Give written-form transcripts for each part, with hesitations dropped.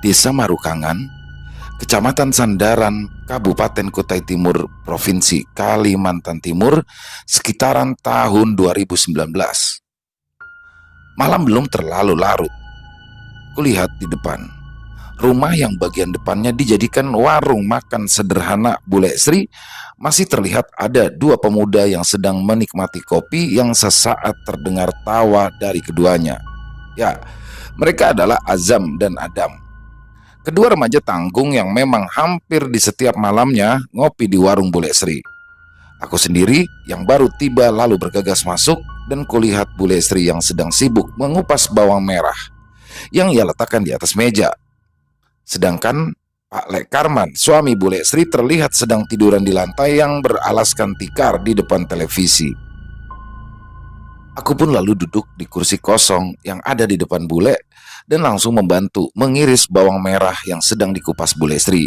Desa Marukangan, Kecamatan Sandaran, Kabupaten Kutai Timur, Provinsi Kalimantan Timur, sekitaran tahun 2019. Malam belum terlalu larut. Kulihat di depan, rumah yang bagian depannya dijadikan warung makan sederhana Bule Sri, masih terlihat ada dua pemuda yang sedang menikmati kopi yang sesaat terdengar tawa dari keduanya. Ya, mereka adalah Azam dan Adam. Kedua remaja tanggung yang memang hampir di setiap malamnya ngopi di warung Bule Sri. Aku sendiri yang baru tiba lalu bergegas masuk dan kulihat Bule Sri yang sedang sibuk mengupas bawang merah yang ia letakkan di atas meja. Sedangkan Pak Lek Karman, suami Bule Sri, terlihat sedang tiduran di lantai yang beralaskan tikar di depan televisi. Aku pun lalu duduk di kursi kosong yang ada di depan Bule dan langsung membantu mengiris bawang merah yang sedang dikupas Bule Sri.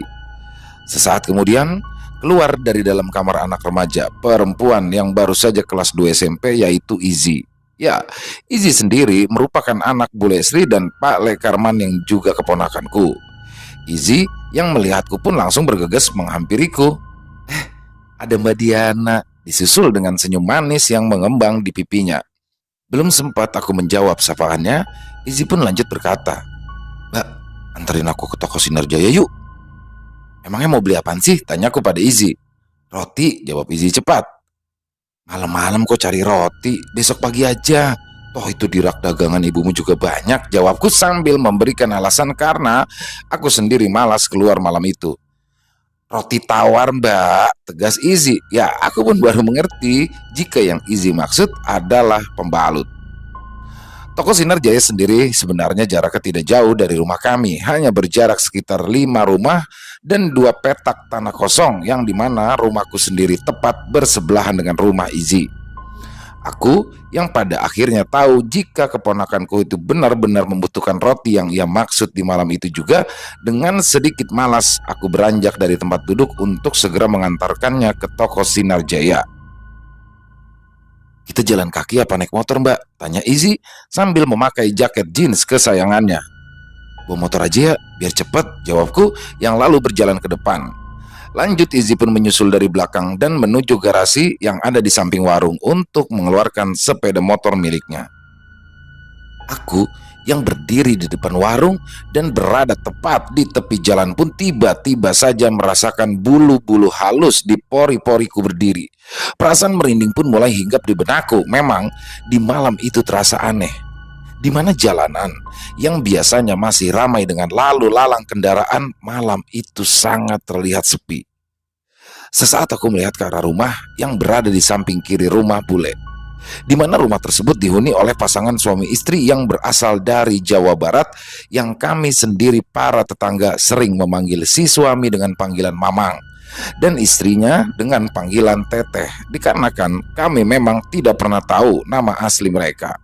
Sesaat kemudian, keluar dari dalam kamar anak remaja perempuan yang baru saja kelas 2 SMP, yaitu Izi. Ya, Izi sendiri merupakan anak Bule Sri dan Pak Lek Karman yang juga keponakanku. Izi yang melihatku pun langsung bergegas menghampiriku. Ada Mbak Diana, disusul dengan senyum manis yang mengembang di pipinya. Belum sempat aku menjawab sapaannya, Izi pun lanjut berkata, "Mbak, anterin aku ke toko Sinar Jaya yuk." "Emangnya mau beli apaan sih?" tanyaku pada Izi. "Roti," jawab Izi cepat. "Malam-malam kok cari roti, besok pagi aja. Toh itu di rak dagangan ibumu juga banyak," jawabku sambil memberikan alasan karena aku sendiri malas keluar malam itu. "Roti tawar, Mbak," tegas Izi. Ya, aku pun baru mengerti jika yang Izi maksud adalah pembalut. Toko Sinar Jaya sendiri sebenarnya jaraknya tidak jauh dari rumah kami, hanya berjarak sekitar 5 rumah dan 2 petak tanah kosong yang dimana rumahku sendiri tepat bersebelahan dengan rumah Izi. Aku yang pada akhirnya tahu jika keponakanku itu benar-benar membutuhkan roti yang ia maksud di malam itu juga, dengan sedikit malas aku beranjak dari tempat duduk untuk segera mengantarkannya ke toko Sinar Jaya. "Kita jalan kaki apa naik motor, Mbak?" tanya Izi sambil memakai jaket jeans kesayangannya. "Bawa motor aja ya, biar cepet," jawabku yang lalu berjalan ke depan. Lanjut, Izi pun menyusul dari belakang dan menuju garasi yang ada di samping warung untuk mengeluarkan sepeda motor miliknya. Aku yang berdiri di depan warung dan berada tepat di tepi jalan pun tiba-tiba saja merasakan bulu-bulu halus di pori-poriku berdiri. Perasaan merinding pun mulai hinggap di benakku. Memang di malam itu terasa aneh, di mana jalanan yang biasanya masih ramai dengan lalu lalang kendaraan malam itu sangat terlihat sepi. Sesaat aku melihat ke arah rumah yang berada di samping kiri rumah Bule, di mana rumah tersebut dihuni oleh pasangan suami istri yang berasal dari Jawa Barat, yang kami sendiri para tetangga sering memanggil si suami dengan panggilan Mamang dan istrinya dengan panggilan Teteh, dikarenakan kami memang tidak pernah tahu nama asli mereka.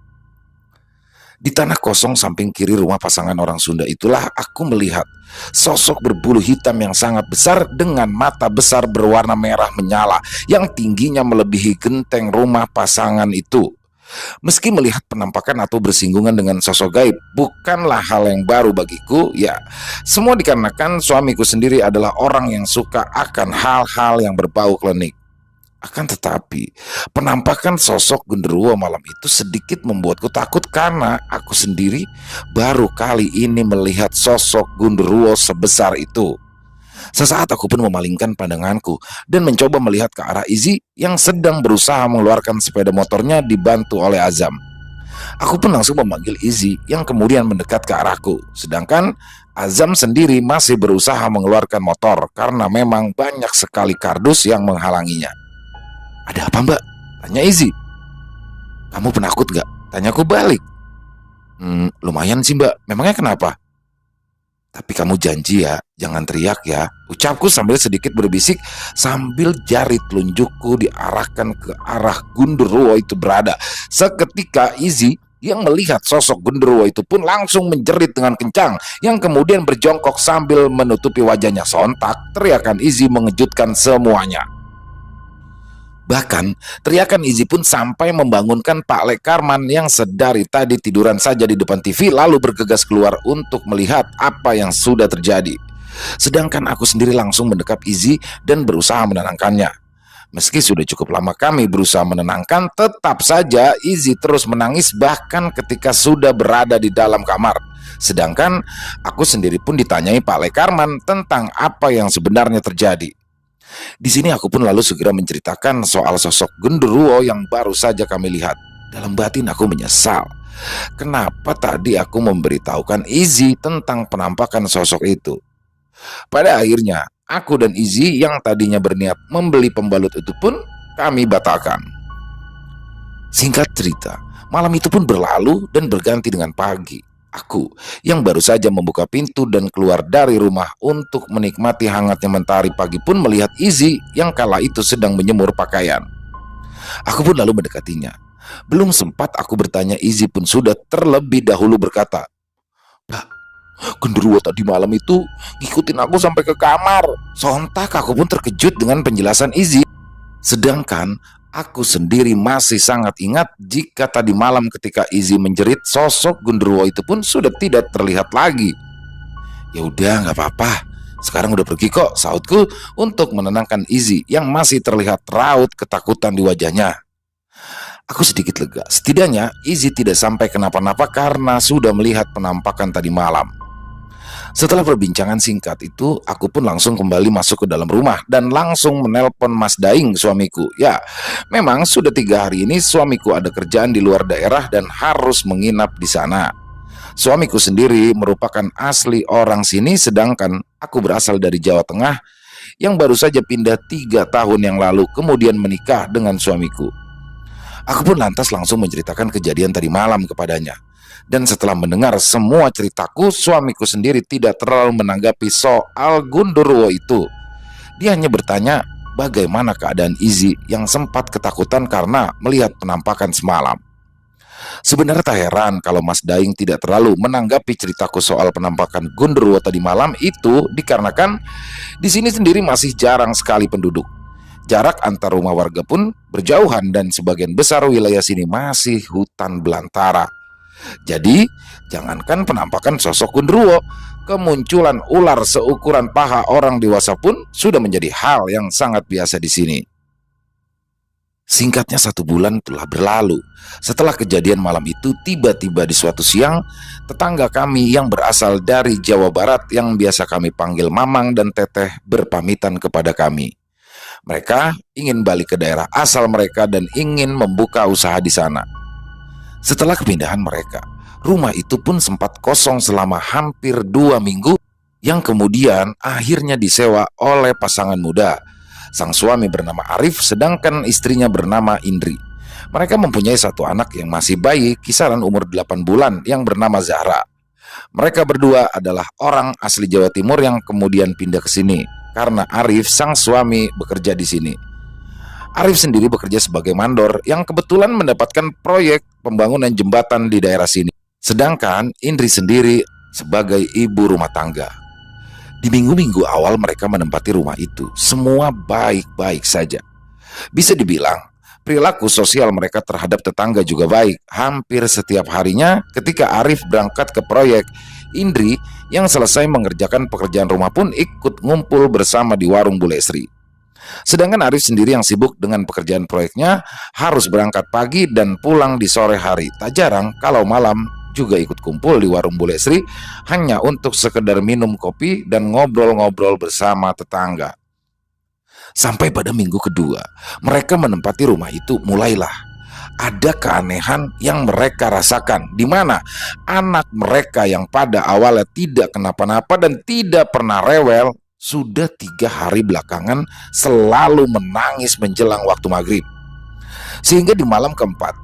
Di tanah kosong samping kiri rumah pasangan orang Sunda itulah aku melihat sosok berbulu hitam yang sangat besar dengan mata besar berwarna merah menyala yang tingginya melebihi genteng rumah pasangan itu. Meski melihat penampakan atau bersinggungan dengan sosok gaib bukanlah hal yang baru bagiku, ya semua dikarenakan suamiku sendiri adalah orang yang suka akan hal-hal yang berbau klinik. Akan tetapi, penampakan sosok genderuwo malam itu sedikit membuatku takut karena aku sendiri baru kali ini melihat sosok genderuwo sebesar itu. Sesaat aku pun memalingkan pandanganku dan mencoba melihat ke arah Izi yang sedang berusaha mengeluarkan sepeda motornya dibantu oleh Azam. Aku pun langsung memanggil Izi yang kemudian mendekat ke arahku, sedangkan Azam sendiri masih berusaha mengeluarkan motor karena memang banyak sekali kardus yang menghalanginya. "Ada apa, Mbak?" tanya Izi. "Kamu penakut gak?" tanyaku balik. Lumayan sih, Mbak. Memangnya kenapa?" "Tapi kamu janji ya, jangan teriak ya," ucapku sambil sedikit berbisik sambil jari telunjukku diarahkan ke arah genderuwo itu berada. Seketika Izi yang melihat sosok genderuwo itu pun langsung menjerit dengan kencang, yang kemudian berjongkok sambil menutupi wajahnya. Sontak teriakan Izi mengejutkan semuanya. Bahkan, teriakan Izzy pun sampai membangunkan Pak Lekarman yang sedari tadi tiduran saja di depan TV lalu bergegas keluar untuk melihat apa yang sudah terjadi. Sedangkan aku sendiri langsung mendekap Izzy dan berusaha menenangkannya. Meski sudah cukup lama kami berusaha menenangkan, tetap saja Izzy terus menangis bahkan ketika sudah berada di dalam kamar. Sedangkan aku sendiri pun ditanyai Pak Lekarman tentang apa yang sebenarnya terjadi. Di sini aku pun lalu segera menceritakan soal sosok genderuwo yang baru saja kami lihat. Dalam batin aku menyesal. Kenapa tadi aku memberitahukan Izzy tentang penampakan sosok itu? Pada akhirnya, aku dan Izzy yang tadinya berniat membeli pembalut itu pun kami batalkan. Singkat cerita, malam itu pun berlalu dan berganti dengan pagi. Aku yang baru saja membuka pintu dan keluar dari rumah untuk menikmati hangatnya mentari pagi pun melihat Izzy yang kala itu sedang menyemur pakaian. Aku pun lalu mendekatinya. Belum sempat aku bertanya, Izzy pun sudah terlebih dahulu berkata, "Pak, genderuwo tadi malam itu ngikutin aku sampai ke kamar." Sontak aku pun terkejut dengan penjelasan Izzy. Sedangkan aku sendiri masih sangat ingat jika tadi malam ketika Izzy menjerit, sosok genderuwo itu pun sudah tidak terlihat lagi. "Ya udah, nggak apa-apa. Sekarang udah pergi kok," sautku untuk menenangkan Izzy yang masih terlihat raut ketakutan di wajahnya. Aku sedikit lega. Setidaknya Izzy tidak sampai kenapa-napa karena sudah melihat penampakan tadi malam. Setelah perbincangan singkat itu, aku pun langsung kembali masuk ke dalam rumah dan langsung menelpon Mas Daing, suamiku. Ya, memang sudah 3 hari ini suamiku ada kerjaan di luar daerah dan harus menginap di sana. Suamiku sendiri merupakan asli orang sini, sedangkan aku berasal dari Jawa Tengah yang baru saja pindah 3 tahun yang lalu kemudian menikah dengan suamiku. Aku pun lantas langsung menceritakan kejadian tadi malam kepadanya. Dan setelah mendengar semua ceritaku, suamiku sendiri tidak terlalu menanggapi soal genderuwo itu. Dia hanya bertanya bagaimana keadaan Izzy yang sempat ketakutan karena melihat penampakan semalam. Sebenarnya tak heran kalau Mas Daing tidak terlalu menanggapi ceritaku soal penampakan genderuwo tadi malam itu dikarenakan di sini sendiri masih jarang sekali penduduk. Jarak antar rumah warga pun berjauhan dan sebagian besar wilayah sini masih hutan belantara. Jadi, jangankan penampakan sosok genderuwo, kemunculan ular seukuran paha orang dewasa pun sudah menjadi hal yang sangat biasa di sini. Singkatnya 1 bulan telah berlalu. Setelah kejadian malam itu, tiba-tiba di suatu siang, tetangga kami yang berasal dari Jawa Barat yang biasa kami panggil Mamang dan Teteh berpamitan kepada kami. Mereka ingin balik ke daerah asal mereka dan ingin membuka usaha di sana. Setelah kepindahan mereka, rumah itu pun sempat kosong selama hampir 2 minggu yang kemudian akhirnya disewa oleh pasangan muda. Sang suami bernama Arif sedangkan istrinya bernama Indri. Mereka mempunyai 1 anak yang masih bayi kisaran umur 8 bulan yang bernama Zahra. Mereka berdua adalah orang asli Jawa Timur yang kemudian pindah ke sini karena Arif sang suami bekerja di sini. Arif sendiri bekerja sebagai mandor yang kebetulan mendapatkan proyek pembangunan jembatan di daerah sini. Sedangkan Indri sendiri sebagai ibu rumah tangga. Di minggu-minggu awal mereka menempati rumah itu, semua baik-baik saja. Bisa dibilang, perilaku sosial mereka terhadap tetangga juga baik. Hampir setiap harinya ketika Arif berangkat ke proyek, Indri yang selesai mengerjakan pekerjaan rumah pun ikut ngumpul bersama di warung Bule Sri. Sedangkan Arif sendiri yang sibuk dengan pekerjaan proyeknya harus berangkat pagi dan pulang di sore hari. Tak jarang kalau malam juga ikut kumpul di warung Bule Sri hanya untuk sekedar minum kopi dan ngobrol-ngobrol bersama tetangga. Sampai pada minggu kedua mereka menempati rumah itu, mulailah ada keanehan yang mereka rasakan, di mana anak mereka yang pada awalnya tidak kenapa-napa dan tidak pernah rewel sudah 3 hari belakangan selalu menangis menjelang waktu maghrib. Sehingga di malam keempat,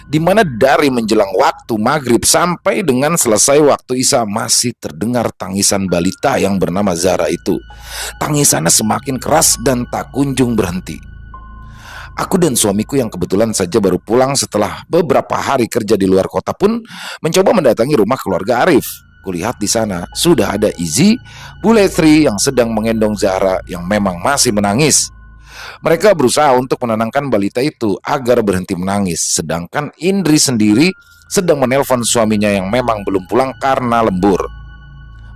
di mana dari menjelang waktu maghrib sampai dengan selesai waktu isya masih terdengar tangisan balita yang bernama Zara itu. Tangisannya semakin keras dan tak kunjung berhenti. Aku dan suamiku yang kebetulan saja baru pulang setelah beberapa hari kerja di luar kota pun mencoba mendatangi rumah keluarga Arif. Kulihat di sana sudah ada Izzy, Bule Sri yang sedang menggendong Zahra yang memang masih menangis. Mereka berusaha untuk menenangkan balita itu agar berhenti menangis, sedangkan Indri sendiri sedang menelpon suaminya yang memang belum pulang karena lembur.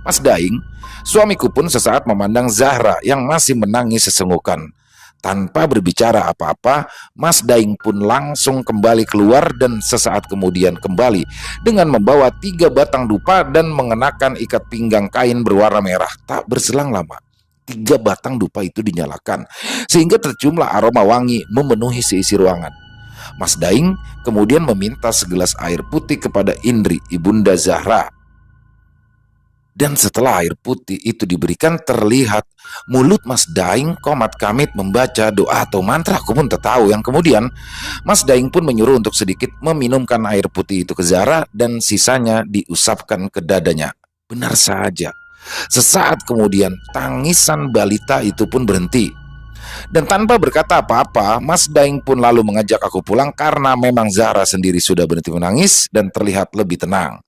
Mas Daing, suamiku pun sesaat memandang Zahra yang masih menangis sesenggukan. Tanpa berbicara apa-apa, Mas Daing pun langsung kembali keluar dan sesaat kemudian kembali dengan membawa 3 batang dupa dan mengenakan ikat pinggang kain berwarna merah. Tak berselang lama, 3 batang dupa itu dinyalakan sehingga terciumlah aroma wangi memenuhi seisi ruangan. Mas Daing kemudian meminta segelas air putih kepada Indri, ibunda Zahra. Dan setelah air putih itu diberikan, terlihat mulut Mas Daing komat kamit membaca doa atau mantra. Aku pun tak tahu. Yang kemudian Mas Daing pun menyuruh untuk sedikit meminumkan air putih itu ke Zahra dan sisanya diusapkan ke dadanya. Benar saja, sesaat kemudian tangisan balita itu pun berhenti. Dan tanpa berkata apa-apa, Mas Daing pun lalu mengajak aku pulang karena memang Zahra sendiri sudah berhenti menangis dan terlihat lebih tenang.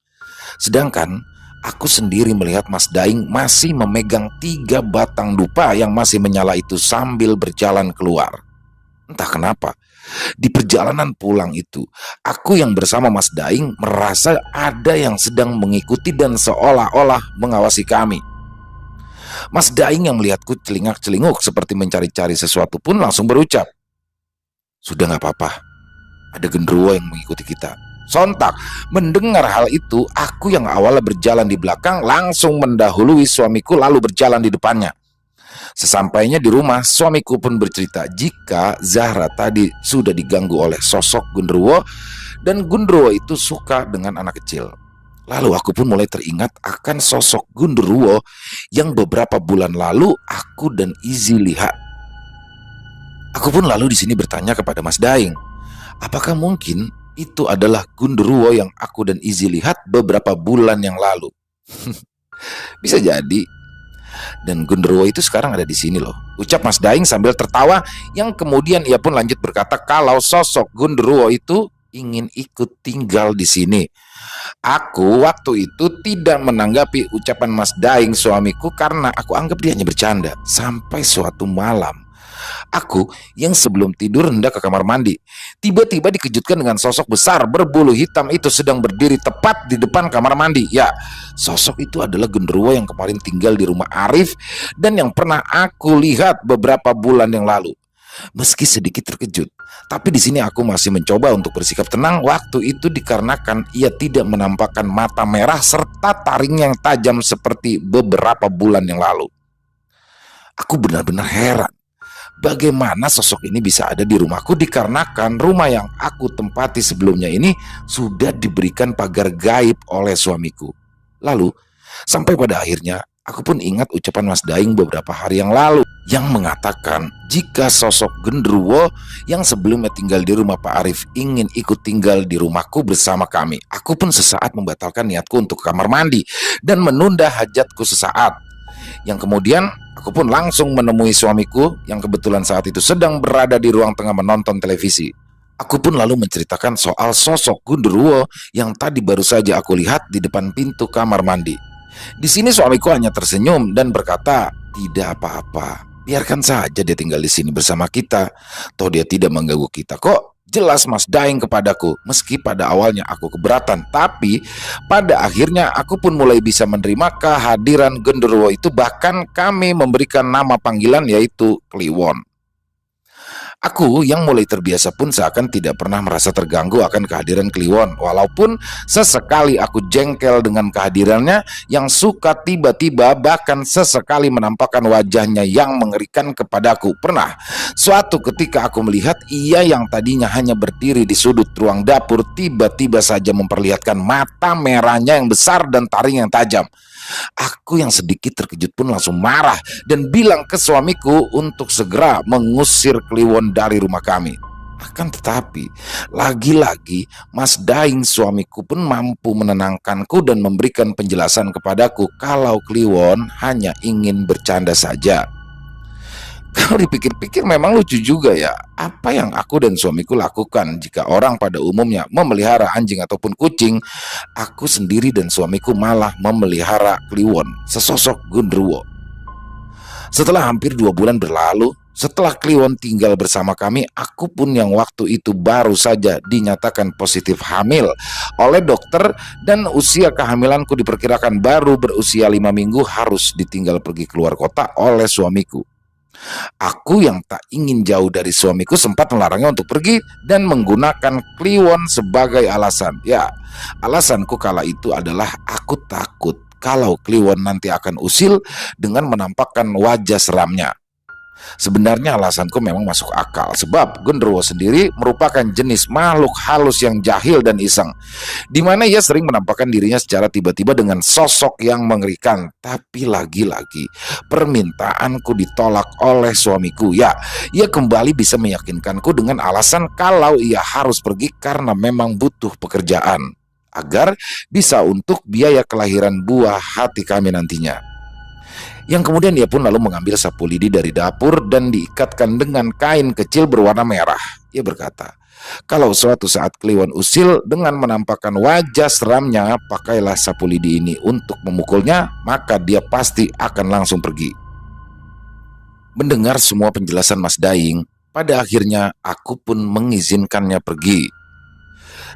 Sedangkan aku sendiri melihat Mas Daing masih memegang 3 batang dupa yang masih menyala itu sambil berjalan keluar. Entah kenapa, di perjalanan pulang itu, aku yang bersama Mas Daing merasa ada yang sedang mengikuti dan seolah-olah mengawasi kami. Mas Daing yang melihatku celingak-celinguk seperti mencari-cari sesuatu pun langsung berucap, "Sudah gak apa-apa, ada genderuwo yang mengikuti kita." Sontak mendengar hal itu, aku yang awalnya berjalan di belakang langsung mendahului suamiku lalu berjalan di depannya. Sesampainya di rumah, suamiku pun bercerita jika Zahra tadi sudah diganggu oleh sosok genderuwo dan genderuwo itu suka dengan anak kecil. Lalu aku pun mulai teringat akan sosok genderuwo yang beberapa bulan lalu aku dan Izzy lihat. Aku pun lalu di sini bertanya kepada Mas Daing, apakah mungkin itu adalah genderuwo yang aku dan Izzy lihat beberapa bulan yang lalu? Bisa jadi. Dan genderuwo itu sekarang ada di sini loh, ucap Mas Daing sambil tertawa, yang kemudian ia pun lanjut berkata kalau sosok genderuwo itu ingin ikut tinggal di sini. Aku waktu itu tidak menanggapi ucapan Mas Daing suamiku karena aku anggap dia hanya bercanda. Sampai suatu malam, aku yang sebelum tidur hendak ke kamar mandi, tiba-tiba dikejutkan dengan sosok besar berbulu hitam itu sedang berdiri tepat di depan kamar mandi. Ya, sosok itu adalah genderuwo yang kemarin tinggal di rumah Arif dan yang pernah aku lihat beberapa bulan yang lalu. Meski sedikit terkejut, tapi di sini aku masih mencoba untuk bersikap tenang waktu itu dikarenakan ia tidak menampakkan mata merah serta taring yang tajam seperti beberapa bulan yang lalu. Aku benar-benar heran. Bagaimana sosok ini bisa ada di rumahku dikarenakan rumah yang aku tempati sebelumnya ini sudah diberikan pagar gaib oleh suamiku. Lalu, sampai pada akhirnya aku pun ingat ucapan Mas Daing beberapa hari yang lalu yang mengatakan jika sosok genderuwo yang sebelumnya tinggal di rumah Pak Arif ingin ikut tinggal di rumahku bersama kami. Aku pun sesaat membatalkan niatku untuk ke kamar mandi dan menunda hajatku sesaat. Yang kemudian aku pun langsung menemui suamiku yang kebetulan saat itu sedang berada di ruang tengah menonton televisi. Aku pun lalu menceritakan soal sosok genderuwo yang tadi baru saja aku lihat di depan pintu kamar mandi. Di sini suamiku hanya tersenyum dan berkata, "Tidak apa-apa, biarkan saja dia tinggal di sini bersama kita. Toh dia tidak mengganggu kita kok." Jelas Mas Daing kepadaku. Meski pada awalnya aku keberatan, tapi pada akhirnya aku pun mulai bisa menerima kehadiran genderuwo itu. Bahkan kami memberikan nama panggilan yaitu Kliwon. Aku yang mulai terbiasa pun seakan tidak pernah merasa terganggu akan kehadiran Kliwon. Walaupun sesekali aku jengkel dengan kehadirannya yang suka tiba-tiba bahkan sesekali menampakkan wajahnya yang mengerikan kepadaku. Pernah suatu ketika aku melihat ia yang tadinya hanya berdiri di sudut ruang dapur tiba-tiba saja memperlihatkan mata merahnya yang besar dan taring yang tajam. Aku yang sedikit terkejut pun langsung marah dan bilang ke suamiku untuk segera mengusir Kliwon dari rumah kami. Akan tetapi, lagi-lagi Mas Daing suamiku pun mampu menenangkanku dan memberikan penjelasan kepadaku kalau Kliwon hanya ingin bercanda saja. Kalau dipikir-pikir memang lucu juga ya, apa yang aku dan suamiku lakukan jika orang pada umumnya memelihara anjing ataupun kucing, aku sendiri dan suamiku malah memelihara Kliwon, sesosok genderuwo. Setelah hampir 2 bulan berlalu, Setelah Kliwon tinggal bersama kami, aku pun yang waktu itu baru saja dinyatakan positif hamil oleh dokter dan usia kehamilanku diperkirakan baru berusia 5 minggu harus ditinggal pergi keluar kota oleh suamiku. Aku yang tak ingin jauh dari suamiku sempat melarangnya untuk pergi dan menggunakan Kliwon sebagai alasan. Ya, alasanku kala itu adalah aku takut kalau Kliwon nanti akan usil dengan menampakkan wajah seramnya. Sebenarnya alasanku memang masuk akal, sebab Genderuwo sendiri merupakan jenis makhluk halus yang jahil dan iseng, di mana ia sering menampakkan dirinya secara tiba-tiba dengan sosok yang mengerikan. Tapi lagi-lagi permintaanku ditolak oleh suamiku. Ya, ia kembali bisa meyakinkanku dengan alasan kalau ia harus pergi karena memang butuh pekerjaan, agar bisa untuk biaya kelahiran buah hati kami nantinya. Yang kemudian ia pun lalu mengambil sapu lidi dari dapur dan diikatkan dengan kain kecil berwarna merah. Ia berkata, kalau suatu saat Kliwon usil dengan menampakkan wajah seramnya, pakailah sapu lidi ini untuk memukulnya, maka dia pasti akan langsung pergi. Mendengar semua penjelasan Mas Daing, pada akhirnya aku pun mengizinkannya pergi.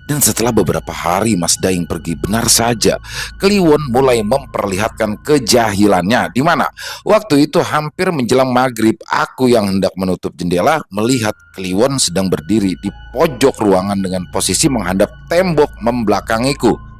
Dan setelah beberapa hari Mas Daing pergi, benar saja Kliwon mulai memperlihatkan kejahilannya, di mana waktu itu hampir menjelang maghrib, aku yang hendak menutup jendela melihat Kliwon sedang berdiri di pojok ruangan dengan posisi menghadap tembok membelakangiku.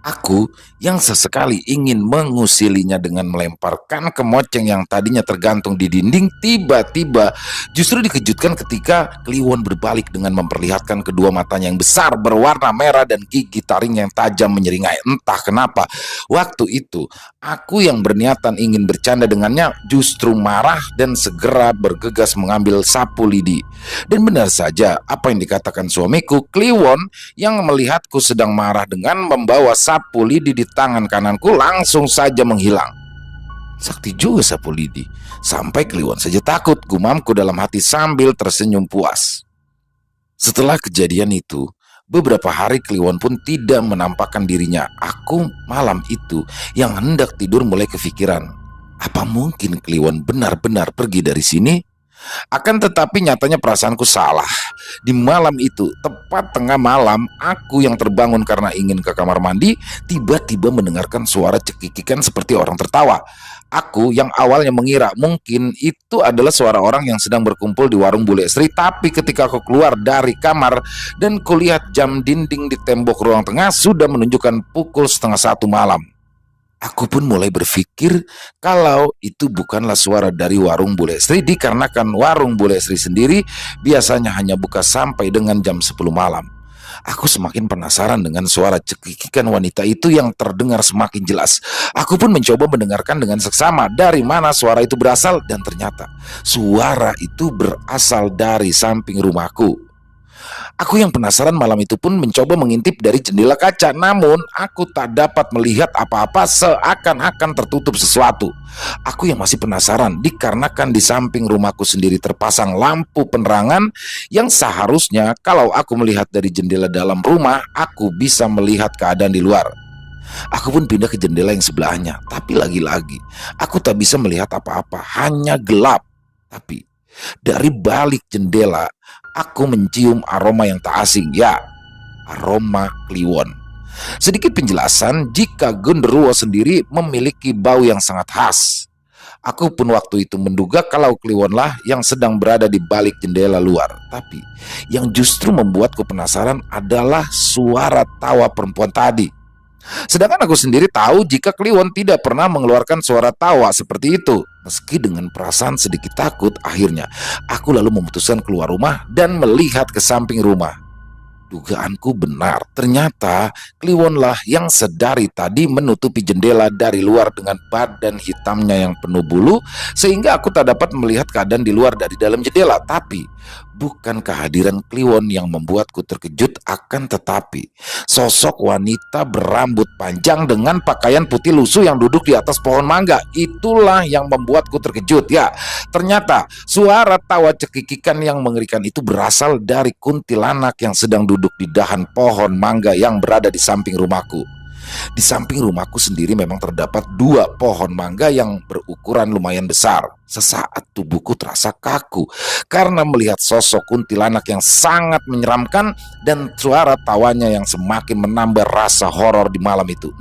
Aku yang sesekali ingin mengusilinya dengan melemparkan kemoceng yang tadinya tergantung di dinding, tiba-tiba justru dikejutkan ketika Kliwon berbalik dengan memperlihatkan kedua matanya yang besar berwarna merah dan gigi taring yang tajam menyeringai. Entah kenapa waktu itu aku yang berniatan ingin bercanda dengannya justru marah dan segera bergegas mengambil sapu lidi. Dan benar saja apa yang dikatakan suamiku, Kliwon yang melihatku sedang marah dengan membawa sapu lidi di tangan kananku langsung saja menghilang. Sakti juga sapu lidi, sampai Kliwon saja takut, gumamku dalam hati sambil tersenyum puas. Setelah kejadian itu, beberapa hari Kliwon pun tidak menampakkan dirinya. Aku malam itu yang hendak tidur mulai kepikiran, apa mungkin Kliwon benar-benar pergi dari sini? Akan tetapi nyatanya perasaanku salah. Di malam itu, tepat tengah malam, aku yang terbangun karena ingin ke kamar mandi, tiba-tiba mendengarkan suara cekikikan seperti orang tertawa. Aku yang awalnya mengira mungkin itu adalah suara orang yang sedang berkumpul di warung Bule Sri, tapi ketika aku keluar dari kamar dan kulihat jam dinding di tembok ruang tengah sudah menunjukkan pukul 12:30 malam. Aku pun mulai berpikir kalau itu bukanlah suara dari warung Bule Sri, dikarenakan warung Bule Sri sendiri biasanya hanya buka sampai dengan jam 10 malam. Aku semakin penasaran dengan suara cekikikan wanita itu yang terdengar semakin jelas. Aku pun mencoba mendengarkan dengan seksama dari mana suara itu berasal, dan ternyata suara itu berasal dari samping rumahku. Aku yang penasaran malam itu pun mencoba mengintip dari jendela kaca, namun aku tak dapat melihat apa-apa, seakan-akan tertutup sesuatu. Aku yang masih penasaran dikarenakan di samping rumahku sendiri terpasang lampu penerangan yang seharusnya kalau aku melihat dari jendela dalam rumah, aku bisa melihat keadaan di luar. Aku pun pindah ke jendela yang sebelahnya, tapi lagi-lagi aku tak bisa melihat apa-apa, hanya gelap. Tapi dari balik jendela, aku mencium aroma yang tak asing, ya, aroma Kliwon. Sedikit penjelasan, jika Genderuwo sendiri memiliki bau yang sangat khas. Aku pun waktu itu menduga kalau Kliwonlah yang sedang berada di balik jendela luar. Tapi yang justru membuatku penasaran adalah suara tawa perempuan tadi. Sedangkan aku sendiri tahu jika Kliwon tidak pernah mengeluarkan suara tawa seperti itu. Meski dengan perasaan sedikit takut, akhirnya aku lalu memutuskan keluar rumah dan melihat ke samping rumah. Dugaanku benar, ternyata Kliwonlah yang sedari tadi menutupi jendela dari luar dengan badan hitamnya yang penuh bulu, sehingga aku tak dapat melihat keadaan di luar dari dalam jendela. Tapi bukan kehadiran Kliwon yang membuatku terkejut, akan tetapi sosok wanita berambut panjang dengan pakaian putih lusuh yang duduk di atas pohon mangga. Itulah yang membuatku terkejut, ya. Ternyata suara tawa cekikikan yang mengerikan itu berasal dari kuntilanak yang sedang duduk di dahan pohon mangga yang berada di samping rumahku. Di samping rumahku sendiri memang terdapat 2 pohon mangga yang berukuran lumayan besar. Sesaat tubuhku terasa kaku karena melihat sosok kuntilanak yang sangat menyeramkan dan suara tawanya yang semakin menambah rasa horor di malam itu.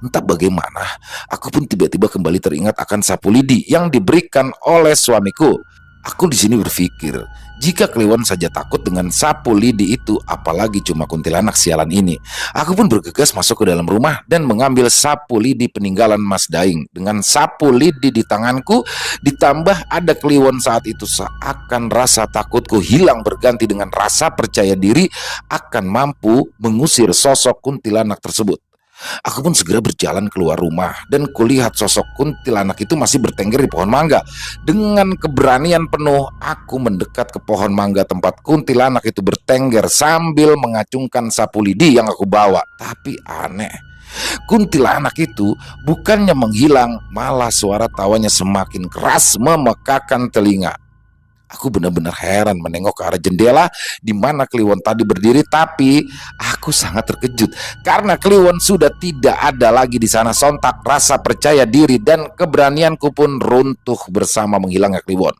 Entah bagaimana, aku pun tiba-tiba kembali teringat akan sapu lidi yang diberikan oleh suamiku. Aku di sini berpikir, jika Kliwon saja takut dengan sapu lidi itu, apalagi cuma kuntilanak sialan ini. Aku pun bergegas masuk ke dalam rumah dan mengambil sapu lidi peninggalan Mas Daing. Dengan sapu lidi di tanganku, ditambah ada Kliwon saat itu, seakan rasa takutku hilang berganti dengan rasa percaya diri akan mampu mengusir sosok kuntilanak tersebut. Aku pun segera berjalan keluar rumah dan kulihat sosok kuntilanak itu masih bertengger di pohon mangga. Dengan keberanian penuh, aku mendekat ke pohon mangga tempat kuntilanak itu bertengger sambil mengacungkan sapu lidi yang aku bawa. Tapi aneh, kuntilanak itu bukannya menghilang, malah suara tawanya semakin keras memekakan telinga. Aku benar-benar heran menengok ke arah jendela di mana Kliwon tadi berdiri, tapi aku sangat terkejut karena Kliwon sudah tidak ada lagi di sana. Sontak rasa percaya diri dan keberanianku pun runtuh bersama menghilangnya Kliwon.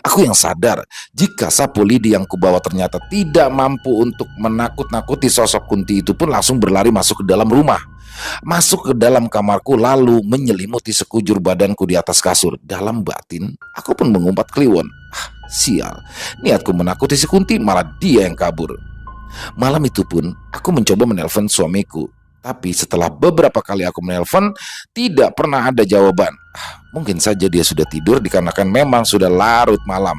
Aku yang sadar jika sapu lidi yang kubawa ternyata tidak mampu untuk menakut-nakuti sosok kunti itu, pun langsung berlari masuk ke dalam rumah. Masuk ke dalam kamarku lalu menyelimuti sekujur badanku di atas kasur. Dalam batin, aku pun mengumpat Kliwon. Sial, niatku menakuti si Kunti, malah dia yang kabur. Malam itu pun aku mencoba menelpon suamiku, tapi setelah beberapa kali aku menelpon, tidak pernah ada jawaban. Mungkin saja dia sudah tidur dikarenakan memang sudah larut malam.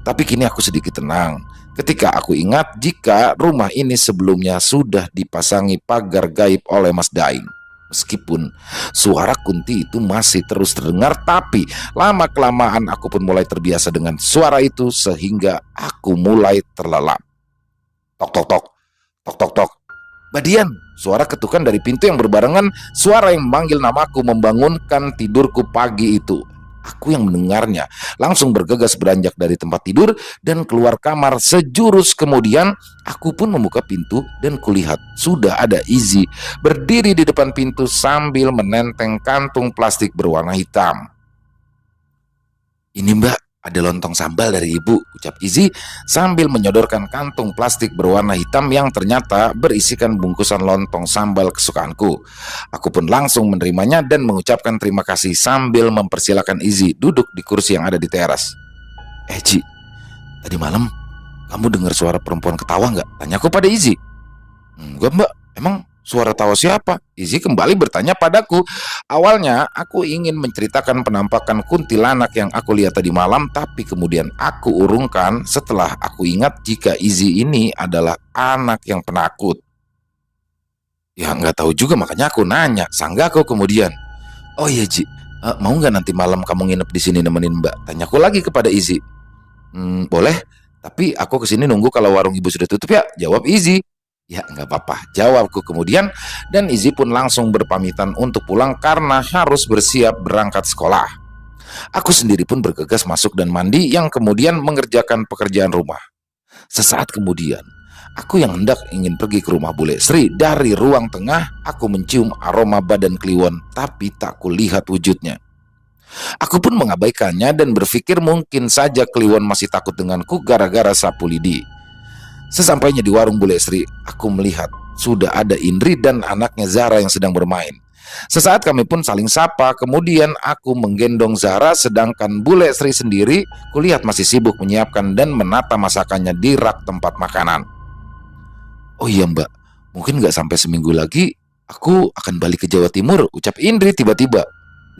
Tapi kini aku sedikit tenang ketika aku ingat jika rumah ini sebelumnya sudah dipasangi pagar gaib oleh Mas Daing. Meskipun suara Kunti itu masih terus terdengar, tapi lama-kelamaan aku pun mulai terbiasa dengan suara itu sehingga aku mulai terlelap. Tok tok tok, tok tok tok. Badian, suara ketukan dari pintu yang berbarengan, suara yang memanggil namaku membangunkan tidurku pagi itu. Aku yang mendengarnya langsung bergegas beranjak dari tempat tidur dan keluar kamar. Sejurus kemudian aku pun membuka pintu dan kulihat sudah ada Izzy berdiri di depan pintu sambil menenteng kantung plastik berwarna hitam. "Ini Mbak, ada lontong sambal dari Ibu," ucap Izzy sambil menyodorkan kantung plastik berwarna hitam yang ternyata berisikan bungkusan lontong sambal kesukaanku. Aku pun langsung menerimanya dan mengucapkan terima kasih sambil mempersilahkan Izzy duduk di kursi yang ada di teras. Ji, tadi malam kamu dengar suara perempuan ketawa nggak?" tanyaku pada Izzy. "Enggak Mbak, emang suara tawa siapa?" Izzy kembali bertanya padaku. Awalnya aku ingin menceritakan penampakan kuntilanak yang aku lihat tadi malam, tapi kemudian aku urungkan setelah aku ingat jika Izzy ini adalah anak yang penakut. Ya nggak tahu juga, makanya aku nanya, sanggah aku kemudian. "Oh iya Ji, mau nggak nanti malam kamu nginep di sini nemenin Mbak?" tanyaku lagi kepada Izzy. Boleh, tapi aku kesini nunggu kalau warung Ibu sudah tutup ya," jawab Izzy. "Ya nggak apa-apa," jawabku kemudian, dan Izzy pun langsung berpamitan untuk pulang karena harus bersiap berangkat sekolah. Aku sendiri pun bergegas masuk dan mandi yang kemudian mengerjakan pekerjaan rumah. Sesaat kemudian, aku yang hendak ingin pergi ke rumah Bule Sri, dari ruang tengah aku mencium aroma badan Kliwon, tapi tak kulihat wujudnya. Aku pun mengabaikannya dan berpikir mungkin saja Kliwon masih takut denganku gara-gara sapu lidi. Sesampainya di warung Bule Sri, aku melihat sudah ada Indri dan anaknya Zara yang sedang bermain. Sesaat kami pun saling sapa, kemudian aku menggendong Zara sedangkan Bule Sri sendiri kulihat masih sibuk menyiapkan dan menata masakannya di rak tempat makanan. "Oh iya Mbak, mungkin nggak sampai seminggu lagi aku akan balik ke Jawa Timur," ucap Indri tiba-tiba.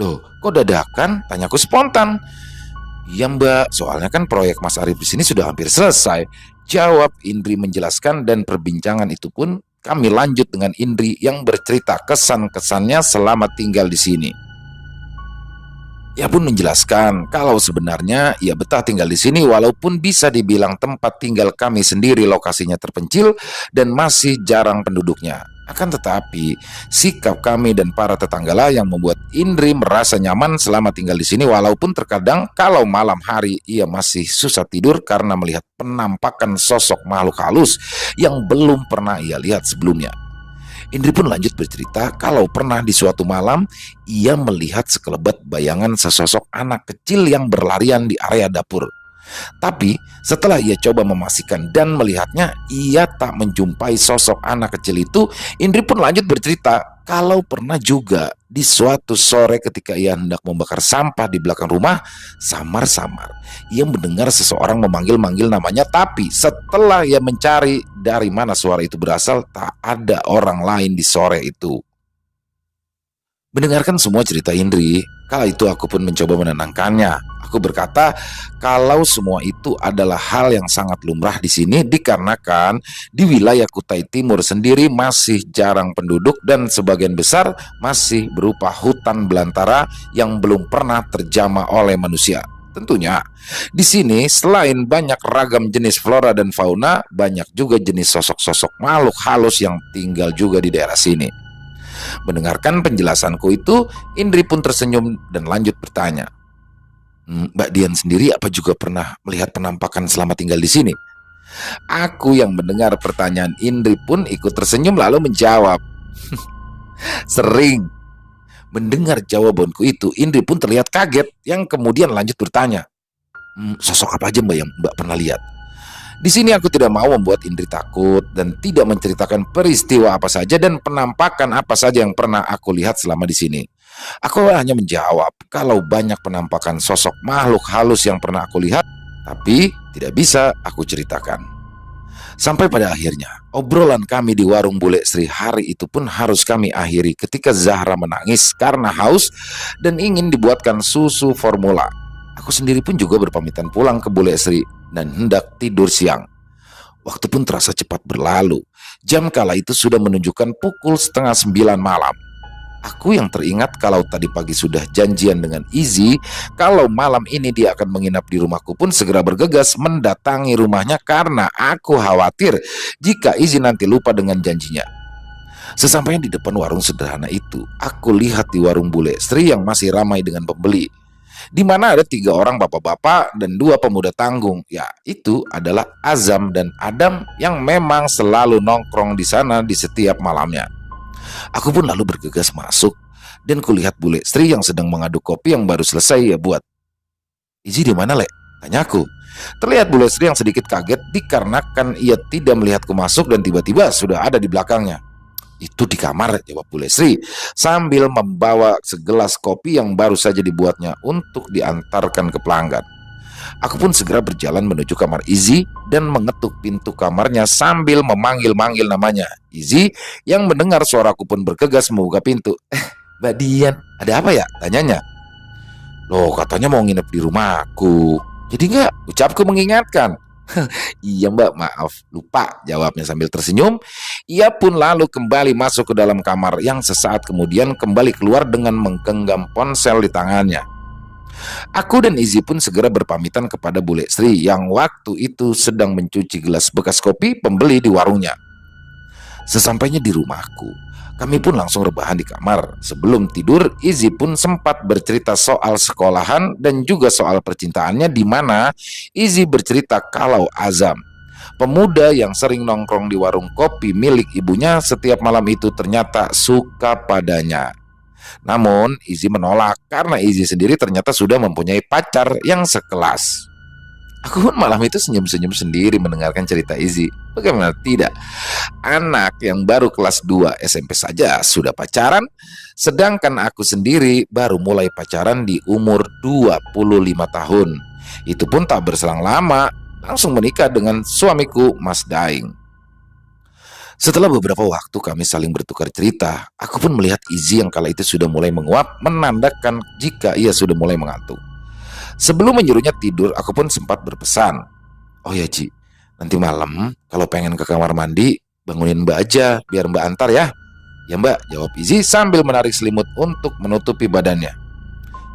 "Loh, kok dadakan?" tanyaku spontan. "Iya Mbak, soalnya kan proyek Mas Arif di sini sudah hampir selesai," jawab Indri menjelaskan, dan perbincangan itu pun kami lanjut dengan Indri yang bercerita kesan-kesannya selama tinggal di sini. Ia pun menjelaskan kalau sebenarnya ia betah tinggal di sini walaupun bisa dibilang tempat tinggal kami sendiri lokasinya terpencil dan masih jarang penduduknya. Akan tetapi, sikap kami dan para tetanggalah yang membuat Indri merasa nyaman selama tinggal di sini, walaupun terkadang kalau malam hari ia masih susah tidur karena melihat penampakan sosok makhluk halus yang belum pernah ia lihat sebelumnya. Indri pun lanjut bercerita kalau pernah di suatu malam ia melihat sekelebat bayangan sesosok anak kecil yang berlarian di area dapur. Tapi setelah ia coba memastikan dan melihatnya, ia tak menjumpai sosok anak kecil itu. Indri pun lanjut bercerita kalau pernah juga di suatu sore ketika ia hendak membakar sampah di belakang rumah, samar-samar ia mendengar seseorang memanggil-manggil namanya. Tapi setelah ia mencari dari mana suara itu berasal, tak ada orang lain di sore itu. Mendengarkan semua cerita Indri, kala itu aku pun mencoba menenangkannya. Aku berkata kalau semua itu adalah hal yang sangat lumrah di sini dikarenakan di wilayah Kutai Timur sendiri masih jarang penduduk dan sebagian besar masih berupa hutan belantara yang belum pernah terjamah oleh manusia. Tentunya di sini selain banyak ragam jenis flora dan fauna, banyak juga jenis sosok-sosok makhluk halus yang tinggal juga di daerah sini. Mendengarkan penjelasanku itu, Indri pun tersenyum dan lanjut bertanya, Mbak Dian sendiri apa juga pernah melihat penampakan selama tinggal di sini? Aku yang mendengar pertanyaan Indri pun ikut tersenyum lalu menjawab, sering. Mendengar jawabanku itu, Indri pun terlihat kaget yang kemudian lanjut bertanya, sosok apa aja Mbak yang Mbak pernah lihat? Di sini aku tidak mau membuat Indri takut dan tidak menceritakan peristiwa apa saja dan penampakan apa saja yang pernah aku lihat selama di sini. Aku hanya menjawab kalau banyak penampakan sosok makhluk halus yang pernah aku lihat, tapi tidak bisa aku ceritakan. Sampai pada akhirnya, obrolan kami di warung Bule Sri hari itu pun harus kami akhiri ketika Zahra menangis karena haus dan ingin dibuatkan susu formula. Aku sendiri pun juga berpamitan pulang ke Bule Sri dan hendak tidur siang. Waktu pun terasa cepat berlalu. Jam kala itu sudah menunjukkan pukul 8:30 malam. Aku yang teringat kalau tadi pagi sudah janjian dengan Izzy kalau malam ini dia akan menginap di rumahku pun segera bergegas mendatangi rumahnya karena aku khawatir jika Izzy nanti lupa dengan janjinya. Sesampainya di depan warung sederhana itu, aku lihat di warung Bule Sri yang masih ramai dengan pembeli, di mana ada 3 orang bapak-bapak dan 2 pemuda tanggung. Ya, itu adalah Azam dan Adam yang memang selalu nongkrong di sana di setiap malamnya. Aku pun lalu bergegas masuk dan kulihat Bule Sri yang sedang mengaduk kopi yang baru selesai ia buat. Izzy di mana, Le? Tanyaku. Terlihat Bule Sri yang sedikit kaget dikarenakan ia tidak melihatku masuk dan tiba-tiba sudah ada di belakangnya. Itu di kamar, jawab Bule Sri sambil membawa segelas kopi yang baru saja dibuatnya untuk diantarkan ke pelanggan. Aku pun segera berjalan menuju kamar Izzy dan mengetuk pintu kamarnya sambil memanggil-manggil namanya. Izzy yang mendengar suaraku pun bergegas membuka pintu. Mbak Dian, ada apa ya? Tanyanya. Loh, katanya mau nginep di rumahku. Jadi enggak? Ucapku mengingatkan. Iya Mbak, maaf, lupa, jawabnya sambil tersenyum. Ia pun lalu kembali masuk ke dalam kamar yang sesaat kemudian kembali keluar dengan menggenggam ponsel di tangannya. Aku dan Izzy pun segera berpamitan kepada Bule Sri yang waktu itu sedang mencuci gelas bekas kopi pembeli di warungnya. Sesampainya di rumahku, kami pun langsung rebahan di kamar. Sebelum tidur, Izzy pun sempat bercerita soal sekolahan dan juga soal percintaannya, di mana Izzy bercerita kalau Azam, pemuda yang sering nongkrong di warung kopi milik ibunya setiap malam itu ternyata suka padanya. Namun Izzy menolak karena Izzy sendiri ternyata sudah mempunyai pacar yang sekelas. Aku pun malam itu senyum-senyum sendiri mendengarkan cerita Izzy. Bagaimana tidak? Anak yang baru kelas 2 SMP saja sudah pacaran, sedangkan aku sendiri baru mulai pacaran di umur 25 tahun. Itu pun tak berselang lama, langsung menikah dengan suamiku, Mas Daing. Setelah beberapa waktu kami saling bertukar cerita, aku pun melihat Izzy yang kala itu sudah mulai menguap, menandakan jika ia sudah mulai mengantuk. Sebelum menyuruhnya tidur, aku pun sempat berpesan, oh ya Ji, nanti malam kalau pengen ke kamar mandi, bangunin Mbak aja, biar Mbak antar ya. Ya Mbak, jawab Izzy sambil menarik selimut untuk menutupi badannya.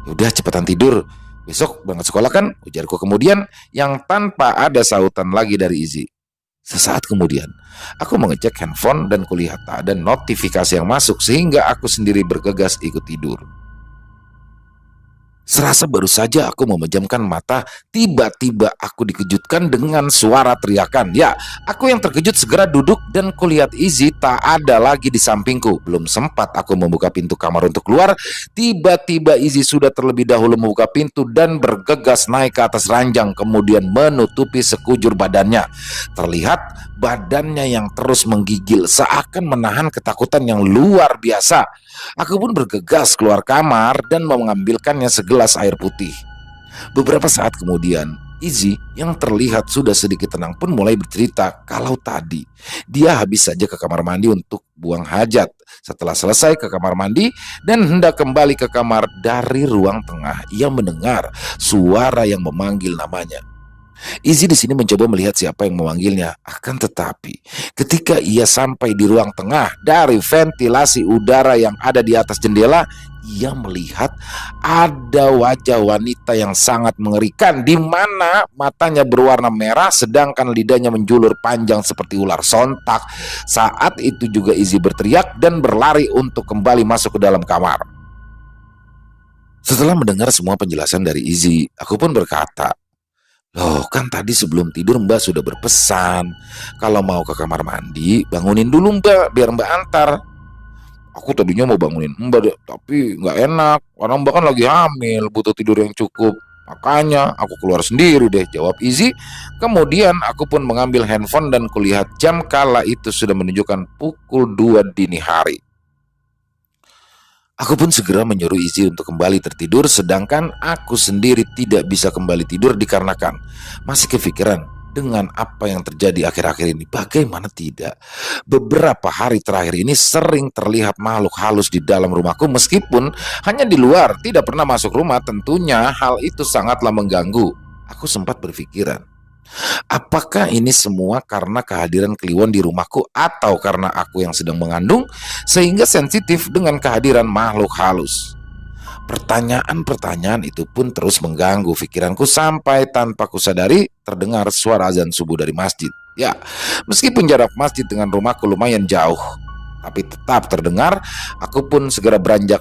Yaudah cepetan tidur, besok berangkat sekolah kan, ujarku kemudian yang tanpa ada sautan lagi dari Izzy. Sesaat kemudian, aku mengecek handphone dan kulihat tak ada notifikasi yang masuk sehingga aku sendiri bergegas ikut tidur. Serasa baru saja aku memejamkan mata, tiba-tiba aku dikejutkan dengan suara teriakan. Ya, aku yang terkejut segera duduk dan kulihat Izzy tak ada lagi di sampingku. Belum sempat aku membuka pintu kamar untuk keluar, tiba-tiba Izzy sudah terlebih dahulu membuka pintu dan bergegas naik ke atas ranjang, kemudian menutupi sekujur badannya. Terlihat badannya yang terus menggigil, seakan menahan ketakutan yang luar biasa. Aku pun bergegas keluar kamar dan mengambilkannya segelas air putih. Beberapa saat kemudian, Izzy yang terlihat sudah sedikit tenang pun mulai bercerita kalau tadi dia habis saja ke kamar mandi untuk buang hajat. Setelah selesai ke kamar mandi dan hendak kembali ke kamar, dari ruang tengah ia mendengar suara yang memanggil namanya. Izzy di sini mencoba melihat siapa yang memanggilnya. Akan tetapi, ketika ia sampai di ruang tengah, dari ventilasi udara yang ada di atas jendela, ia melihat ada wajah wanita yang sangat mengerikan, di mana matanya berwarna merah sedangkan lidahnya menjulur panjang seperti ular. Sontak saat itu juga Izzy berteriak dan berlari untuk kembali masuk ke dalam kamar. Setelah mendengar semua penjelasan dari Izzy, aku pun berkata, "Loh, kan tadi sebelum tidur Mbak sudah berpesan kalau mau ke kamar mandi, bangunin dulu Mbak, biar Mbak antar." Aku tadinya mau bangunin Mbak deh, tapi nggak enak, karena Mbak kan lagi hamil, butuh tidur yang cukup. Makanya aku keluar sendiri deh, jawab Izzy. Kemudian aku pun mengambil handphone dan kulihat jam kala itu sudah menunjukkan pukul 2 dini hari. Aku pun segera menyuruh Izzy untuk kembali tertidur, sedangkan aku sendiri tidak bisa kembali tidur dikarenakan masih kepikiran dengan apa yang terjadi akhir-akhir ini. Bagaimana tidak, beberapa hari terakhir ini sering terlihat makhluk halus di dalam rumahku, meskipun hanya di luar, tidak pernah masuk rumah. Tentunya hal itu sangatlah mengganggu. Aku sempat berpikiran, apakah ini semua karena kehadiran Kliwon di rumahku, atau karena aku yang sedang mengandung sehingga sensitif dengan kehadiran makhluk halus? Pertanyaan-pertanyaan itu pun terus mengganggu pikiranku sampai tanpa kusadari terdengar suara azan subuh dari masjid. Ya, meskipun jarak masjid dengan rumahku lumayan jauh, tapi tetap terdengar. Aku pun segera beranjak